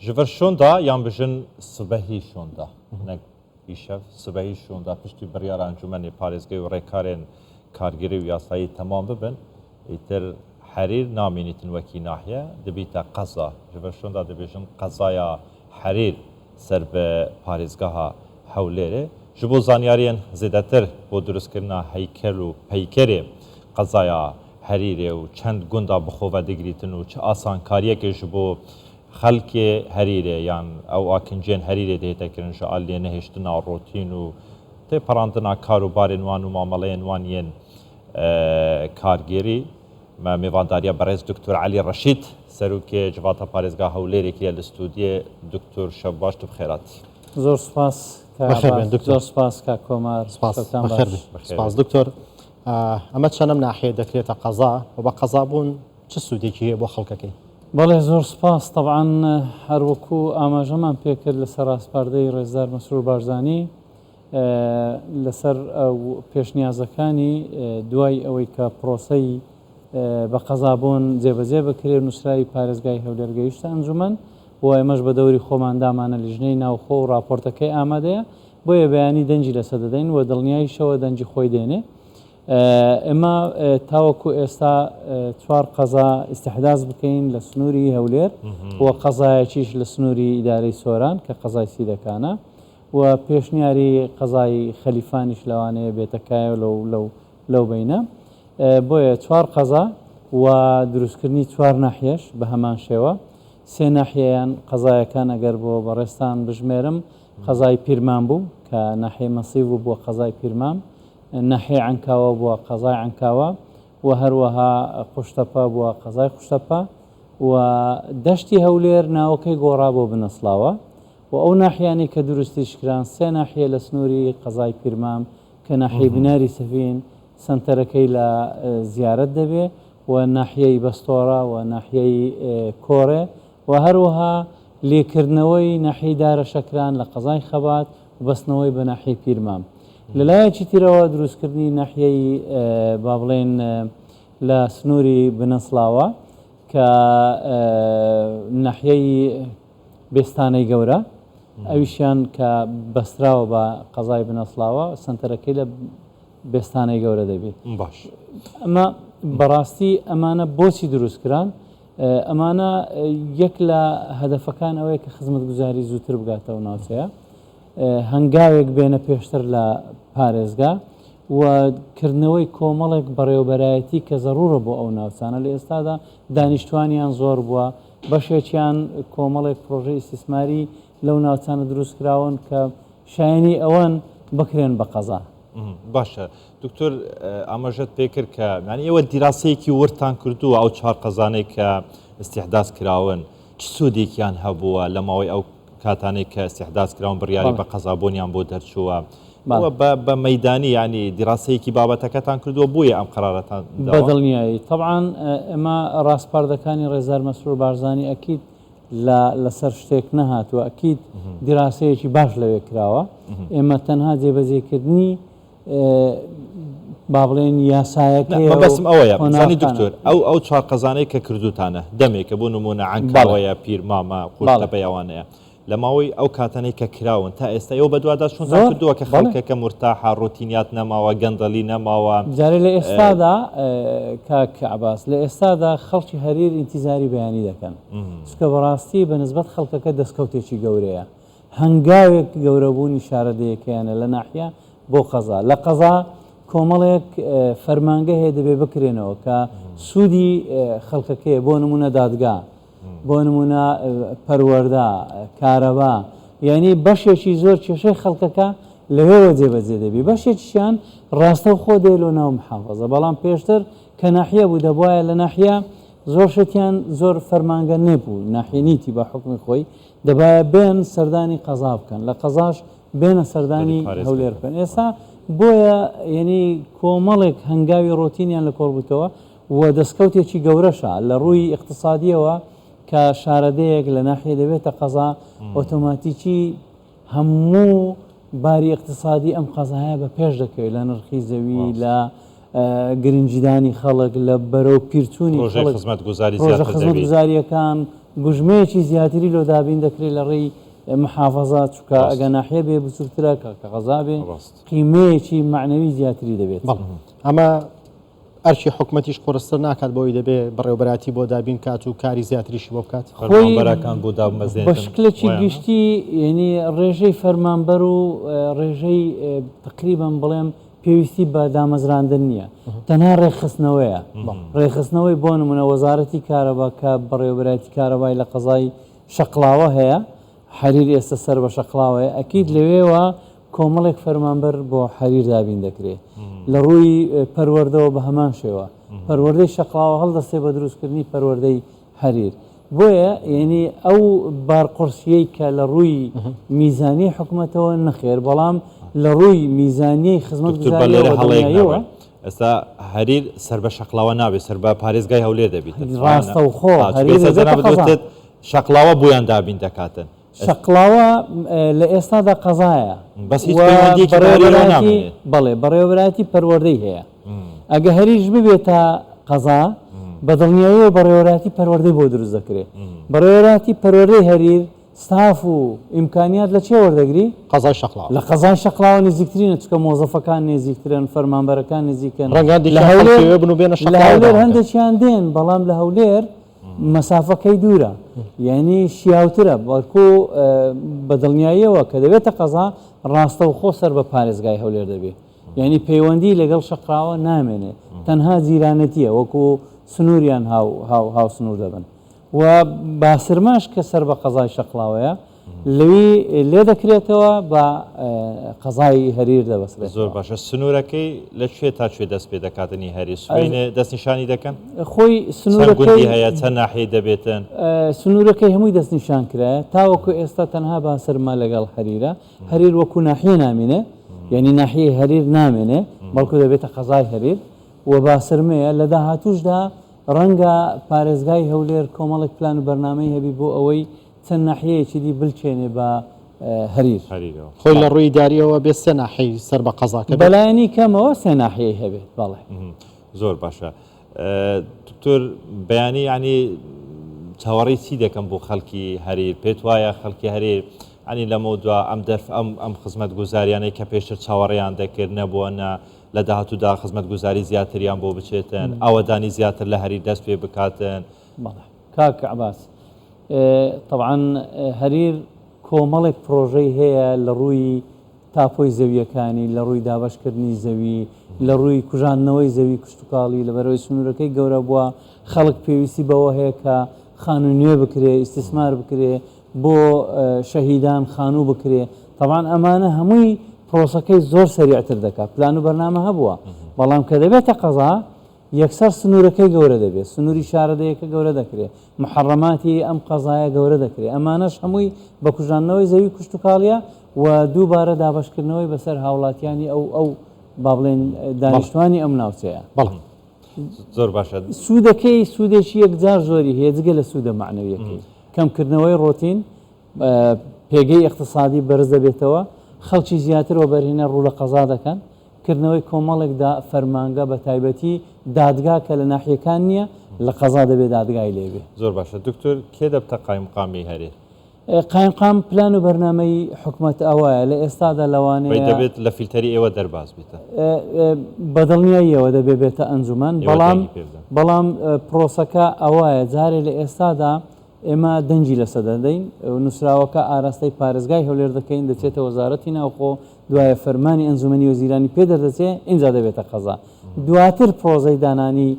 جبر شوندا یان بجن صبحی شوندا نک ایشف صبحی شوندا پشتی بریار انجمن پارێزگای و ڕێکارێن کارگری و یاسایی تمام ببن ئیتر حریر نامینیتن وەکی ناحیە دەبیتە قەزا جبر شوندا دەبێژن قەزایە حریر سەر بە پارێزگاها هەولێرێ ji bo zanyariyên zêdetir bo durustkirina heykel û peykerê qezaya Herîrê û çend gunda bixwe digirîtin û çi asankariyekê ji bo xelkê Herîrê yan ew akinciyên Herîrê dê hêtekirin ji aliyê nehêştina rotîn û tê perandina kar û barên wan û mamelayên wan yên kargerî me mêvandariya berez Dr. Elî Reşîd serokê civata parêzgeha Hewlêrê kiriye li studiyê Dr. şev baş tu bi xêratî. زۆر سپاس زۆر سپاس کا کۆمار سپاس دکتۆر ئەمە چەندەم ناحیە دەکرێتە قەزا و بە قەزابوون چ سوودێکی هەیە بۆ خەڵکەکەی بەڵێ زۆر سپاس طبعاً هەروەکو ئاماژەمان پێکرد لەسەر ڕاستپاردەی ڕێزدار مەسرور بارزانی لەسەر پێشنیازەکانی دوای ئەوەی کە پرۆسەی بە قەزابوون جێبەجێ بکرێ نووسراوی پارێزگای هەولێر گەیشتە ئەنجومەن و ئێمەش بە دەوری خۆماندامانە لیژنەی ناوخۆ و راپۆرتەکەی ئامادەیە بۆیە بەیانی دەنجی لەسەر دەدەین و دڵنیاییشەوە دەنجی خۆی دێنێ ئێمە تاوەکو ئێستا چوار قەزا ئیستیحداز بکەین لە سنووری هەولێر و قەزایەکیش لە سنووری ئیدارەی سۆران کە قەزای سیدەکانە و پێشنیاری قەزای خەلیفانیش لەوانەیە بێتەکایە لەو بینە بۆیە چوار قەزا و دروستکردنی چوار ناحیەش بە هەمان شێوە سێ ناحیەیان قەزایەکان ئەگەر بۆ بەڕێستان بژمێرم قەزای پیرمان بوو کە ناحیە مەسیڤ بووە قەزای پیرمان ناحیە عنکاوە بووە قەزای عنکاوە و هەروەها قوشتەپە بووە قەزای قوشتەپە و دەشتی هەولێر ناوەکەی گۆڕا بۆ بنەسڵاوە و ئەو ناحیانی کە دروستیشکران سێ ناحیە لە سنووری قەزای پیرمان کە ناحیە بناری سەفین سنتەرەکەی لە زیارەت دەبێ و ناحیەی بەستۆرە و ناحیەی کۆڕێ و هەروەها لێکردنەوەی ناحیەی دارە شەکران لە قەزای خەبات و بەستنەوەی بە ناحیەی پیرمان لەلایەکی ترەوە دروستکردنی ناحیەی با بڵێن لە سنووری بنەسڵاوە کە ناحیەی بێستانەی گەورە ئەویشیان کە بەستراوە بە قەزای بنەسڵاوە سنتەرەکەی لە بێستانەی گەورە دەبێت باش ئەمە بەڕاستی ئەمانە بۆچی دروستکران ئەمانە یەک لە هەدەفەکان ئەوەیە کە خزمەتگوزاری زووتر بگاتەوە ناوچەیە هەنگاوێک بێنە پێشتر لە پارێزگا و کردنەوەی کۆمەڵێک بەڕێوەبەرایەتی کە زەڕورە بۆ ئەو ناوچانە لە ئێستادا دانیشتوانیان زۆر بووە بەشێکیان کۆمەڵێک پرۆژەی ئیسیسماری لەو ناوچانە دروستکراون کە شایانی ئەوەن بکرێن بە قەزا باشە دکتۆر ئاماژەت پێکرد کە یعنی ئێوە دیراسەیەکی وەرتان کردووە ئەو چهار قەزانەی کە استیحداز کراون چ سوودێکیان هەبووە لە ماوەی ئەو کاتانەی کە استیحداز کراون بڕیاری بە قەزابوونیان بۆ دەرچووە بە مەیدانی ینی دیراسەیەکی بابەتەکەتان کردووە بۆیە ئەم قەرارەتان بەدڵنیایی طبعاً ئێمە ڕاستپاردەکانی ڕێزار مەسرور بارزانی ئەکید لەسەر شتێک نەهاتووە ئەکید دیراسەیەکی باش لەوێ کراوە ئێمە تەنها جێبەجێکردنی با بڵێن یاسایەکەی بەسم ئەوەیە زانی دکتۆر ئەو چوار قەزانەی کە کردوتانە دەمێکە بۆ نمونە عنکاوەیە پیرمامە قوشتەپە یاوانەیە لە ماوەی ئەو کاتانەی کە کراون تا ئێستا ئەو بەدووادا شونتان کردووە کە خەڵکەکە مرتاحە ڕۆتینیات نەماوە گەندەڵی نەماوە جارێ لە ئێستادا کاک عەباس لە ئێستادا خەڵکی هەریر ئینتیزاری بەیانی دەکەن چکە بەڕاستی بەنسبەت خەڵکەکە دەستکەوتێکی گەورەیە هەنگاوێک گەورەبوونی شارەدەیەکیانە لە ناحیە بۆ قەزا لە قەزا کۆمەڵێک فەرمانگە هەیە دەبێ بکرێنەوە کە سوودی خەڵکەکەیە بۆ نمونە دادگا بۆ نمونە پەروەردە کارەبا یعنی بەشێکی زۆر کێشەی خەڵکەکە لەوێوە جێبەجێ دەبی بەشێکیان ڕاستە و خۆ دێ لۆ ناو محافەزە بەڵام پێشتر کە ناحیە بوو دەبواە لە ناحیە زۆر شتیان زۆر فەرمانگە نێبوو ناحیەنیتی بە حکمی خۆی دەبایە بێن سەردانی قەزا بکەن لە قەزاش بێنە سەردانی هەولێر بکەن ئێستا بۆیە یعنی کۆمەڵێک هەنگاوی ڕۆتینیان لە کۆڵبووتەوە و دەستکەوتێکی گەورەشە لە ڕووی اقتصادیەوە کە شارەدەیەک لە ناحیە دەبێتە قەزا ئۆتۆماتیکی هەموو باری اقتصادی ئەم قەزایە بە پێش دەکەوێت لە نرخی زەوی لە گرنجیدانی خەڵک لە بەرەو پیرچوونی خزمەتگوزاریەکان گوژمەیەکی زیاتری لۆ دابین دەکرێت لە ڕێی محافظە چکە ئەگە ناحیە بێ بچووکترە کە غەزا بێ قیمەیەکی معنەوی زیاتری دەبێت. ئەمە ئەرشی حکوومەتیش قرستر ناکات بۆی دەبێ بەڕێوەبەراتی بۆ دابین کات و کاری زیاتریشی بۆ بکات فەرمانبەرەکان بۆ دابمەزێنن بە شکلێکی گشتی ینی ڕێژەی فەرمانبەر و ڕێژەی تقریبان بڵێم پێویستی بە دامەزراندن نییە تەنها ڕێخستنەوەیە ڕێخستنەوەی بۆ نمونە وەزارەتی کارەبا کە بەڕێوەبەراتی کارەبای لە قەزای شەقڵاوە هەیە حەریر ئێستا سەر بە شەقڵاوەیە ئەکید لەوێوە کۆمەڵێک فەرمانبەر بۆ حەریر دابین دەکرێت لە ڕووی پەروەردەوە بە هەمان شێوە پەروەردەی شەقڵاوە هەڵدەستێ بە دروستکردنی پەروەردەی حەریر بۆیە یعنی ئەو بارقڕسیەی کە لە ڕووی میزانی حکوومەتەوە نەخێر بەڵام لە ڕووی میزانیەی خزمەت گوزاریەوە ئێستا هەریر سەر بە شەقڵاوە نابێت سەر بە پارێزگای هەولێر دەبێت ڕاستە و خۆ شەقڵاوە بۆیان دابین دەکاتن شەقڵاوە لە ئێستادا قەزایە بەس بەڵێ بەڕێوەبەراتی پەروەردەی هەیە ئەگە هەریش ببێتە قەزا بە دڵنیاییەوە بەڕێوەبەراتی پەروەردەی بۆ دروست دەکرێت بەڕێوەبەراتی پەروەردەی هەریر ستاف و ئیمکانیات لە چێ وەردەگری قەزای شەقڵاوە لە قەزای شەقڵاوە نزیکترینە چکە مۆزەفەکان نێزیکترن فەرمانبەرەکان نزیکن لە هەولێر هەندێکیان دێن بەڵام لە هەولێر مەسافەکەی دوورە یعنی شیاوترە بەڵکو بە دڵنیاییەوە کە دەبێتە قەزا ڕاستە و خۆ سەر بە پارێزگای هەولێر دەبێت یعنی پەیوەندی لەگەڵ شەقڵاوە نامێنێت تەنها جیرانەتیە وەکو سنووریان هاو سنوور دەبن و باسرماش کە سەر بە قەزای شەقڵاوەیە لەوی لێ دەکرێتەوە بە قەزای هەریر دەبەسرێت. زۆر باشە سنوورەکەی لە کوێ تا کوێ دەست پێ دەکاتنی هەری سوێنێ دەستنیشانی دەکەن خۆی سنوورەکەی هەیە چەند ناحیە دەبێتن سنوورەکەی هەمووی دەستنیشان کرایە تاوەکو ئێستا تەنها باسرما لەگەڵ هەریرە هەریر وەکو ناحیە نامێنێ یعنی ناحیە هەریر نامێنێ بەڵکو دەبێتە قەزای هەریر و باسرمەیە لە داهاتووشدا ڕەنگە پارێزگای هەولێر کۆمەڵێک پلان و بەرنامەی هەبی بۆ ئەوەی چەند ناحیەیەکی دی بلچێنێ بە هەریر خۆی لە ڕووی داریەوە بێ سێ ناحی سەر بە قەزاکە بەلایەنی کەمەوە سێ ناحیەی هەبێت بەڵێ زۆر باشە دکتۆر بەیانی ینی چاوەڕێی چی دەکەم بۆ خەڵکی هەریر پێت وایە خەڵکی هەریر ینی لەمە دوا ئەم خزمەت گوزاریانەی کە پێشتر چاوەڕێیان دەکرد نەبووەنە لە داهاتوودا خزمەت گوزاری زیاتریان بۆ بچێتن ئەوەدانی زیاتر لە هەریر دەست پێ بکاتن کاک عباس طبعا هەریر کۆمەڵێک پرۆژەی هەیە لە ڕووی تاپۆی زەویەکانی لە ڕووی دابشکردنی زەوی لە ڕووی کوژانەوەی زەوی کشتتوکاڵی لە بەرەوەی سنوورەکەی گەورە بووە خەڵک پێویستی بەوە هەیە کە خانوو نوێ بکرێ ئیسtismار بکرێ بۆ شەهیدان خانوو بکرێ طبعا ئەمانە هەمووی پرۆسەکەی زۆر سەریعتر دەکات پلان و بەرنامە هەبووە بەڵام کە دەبێتە قەزا یەکسەر سنوورەکەی گەورە دەبێت سنووری شارەدەیەکە گەورە دەکرێت محڕەماتی ئەم قەزایە گەورە دەکرێت ئەمانەش هەمووی بە کوژانەوەی زەوی کوشتتوکاڵیە و دووبارە دابشکردنەوەی بەسەر هاوڵاتیانی ئەو با بڵێن دانیشتوانی ئەم ناوچەیە زۆر باشە سوودەکەی سوودێکی یەکجار زۆری هەیە جگە لە سوودە معنەویەکەی کەمکردنەوەی ڕۆتین پێگەی اقتصادی بەرز دەبێتەوە خەڵکی زیاتر وەبەرهێنە ڕوو لە قەزا دەکەن کردنەوەی کۆمەڵێکدا فەرمانگە بە تایبەتی دادگا کە لە ناحیەکان نییە لە قەزا دەبێت دادگای لێبێ زۆر باشە دکتۆر کێ دەبتە قایمقامی هەرێ قایمقام پلان و بەرنامەی حکوومەت ئەوەیە لە ئێستادا لەوانەیە دەبێت لە فیلتەری ئێوە دەرباز بێتە بەدڵنیاییەوە دەبێت ئەنجومان بەڵام پرۆسەکە ئەوەیە جارێ لە ئێستادا ئێمە دەنجی لەسەر دەدەین نووسراوەکە ئاراستەی پارێزگای هەولێر دەکەین دەچێتە وەزارەتی ناوخۆ دوایە فەرمانی ئەنجومەنی وەزیرانی پێ دەردەچێت اینجا دەبێتە قەزا دواتر پرۆزەی دانانی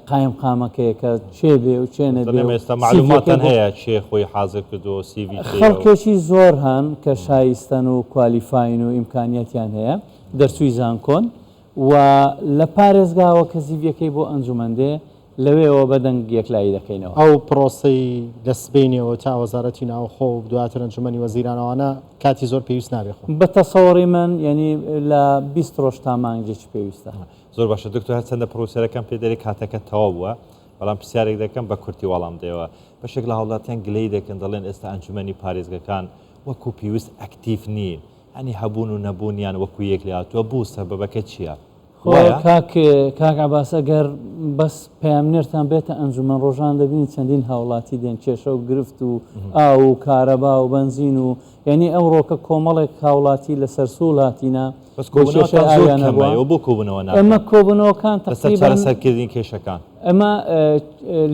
قایم قامەکەیە کە چێ بێ و چێ نەبێ ئێستا معلوماتان هەیە چێ خۆی حازر کردو CV خەڵکێکی زۆر هەن کە شایستەن و کوالیفاین و ئیمکانیەتیان هەیە دەرچووی زانکۆن و لە پارێزگاوە کە زیڤەکەی بۆ ئەنجومەندێ لەوێەوە بەدەنگ یەکلایی دەکەینەوە ئەو پرۆسی دەستبینەوە تا وەزارەتی ناوخۆ و دواتر ئەنجومەنی وەزیرانەوەوانە کاتی زۆر پێویست نابێت بە تەسەوەڕی من یعنی لە 20 ڕۆژ تا مانگێکی پێویستە زۆر باشە دکتۆر چەندە پرۆسەرەکەم پێ دەری کاتەکە تەواو بووە بەڵام پرسیارێک دەکەم بە کورتی وەڵام دێەوە بەشێک لە هەوڵاتیان گلەی دەکەن دەڵێن ئێستا ئەنجومەنی پارێزگەکان وەکو پێویست ئەکتیف نین هەنی هەبوون و نەبوونیان وەکو یەک لاتووە بوو سەبەبەکە چییە؟ کاک عباس ئەگەر بەس پەیامنێرتان بێتە ئەنجومەن ڕۆژان دەبینی چەندین هاوڵاتی دێن کێشە و گرفت و ئاو و کارەبا و بەنزین و یعنی ئەوڕۆکە کۆمەڵێک هاوڵاتی لەسەر سوول هاتیە بۆ کۆبنەوە ئەمە کۆبنەوەکان سەرکردین کێشەکان ئەمە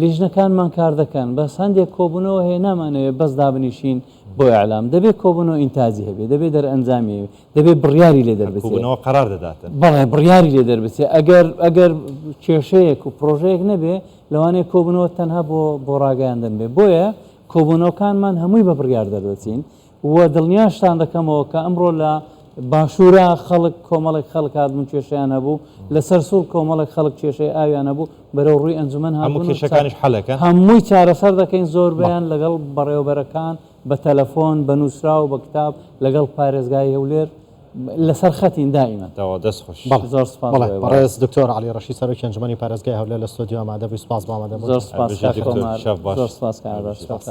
لیژنەکانمان کار دەکەن بەس هەندێک کۆبنەوە هەیە نامانەوێت بەس دابنیشین بۆ ئەعلام دەبێت کۆبنەوە ئینتاجی هەبێت دەبێت دەرئەنجامی دەبێت بڕیاری لێ دەربێتەوە قرار دەداتن بەڵێ بڕیاری لێ دەربێت ئەگەر کێشەیەک و پرۆژەیەک نەبێ لەوانەیە کۆبنەوە تەنها بۆ ڕاگەیاندن بێ بۆیە کۆبنەوەکانمان هەمووی بە بڕیار دەربچین و دڵنیاشتان دەکەمەوە کە ئەمڕۆ لە باشوورە خەڵک کۆمەڵێک خەڵک هاتبوون کێشیان هەبوو لەسەر سوول کۆمەڵێک خەڵک کێشەی ئاویان هەبوو بەرەو ڕووی ئەنجومەن هەموو کێشەکانش حەلەکە هەمووی چارەسەر دەکەین زۆر بەیان لەگەڵ بەڕێوەبەرەکان بە تەلەفۆن بە نووسرا و بە کتاب لەگەڵ پارێزگای هەولێر لەسەر خەتین دائیمەن دەست خۆش زۆر سپاس بەڕێز دکتۆر علی ڕەشید سەرۆکی ئەنجومەنی پارێزگای هەولێر لە ستۆدیۆ ئامادەبووی سپاس بۆ ئامادەبوون زۆر سپاس زۆر سپاس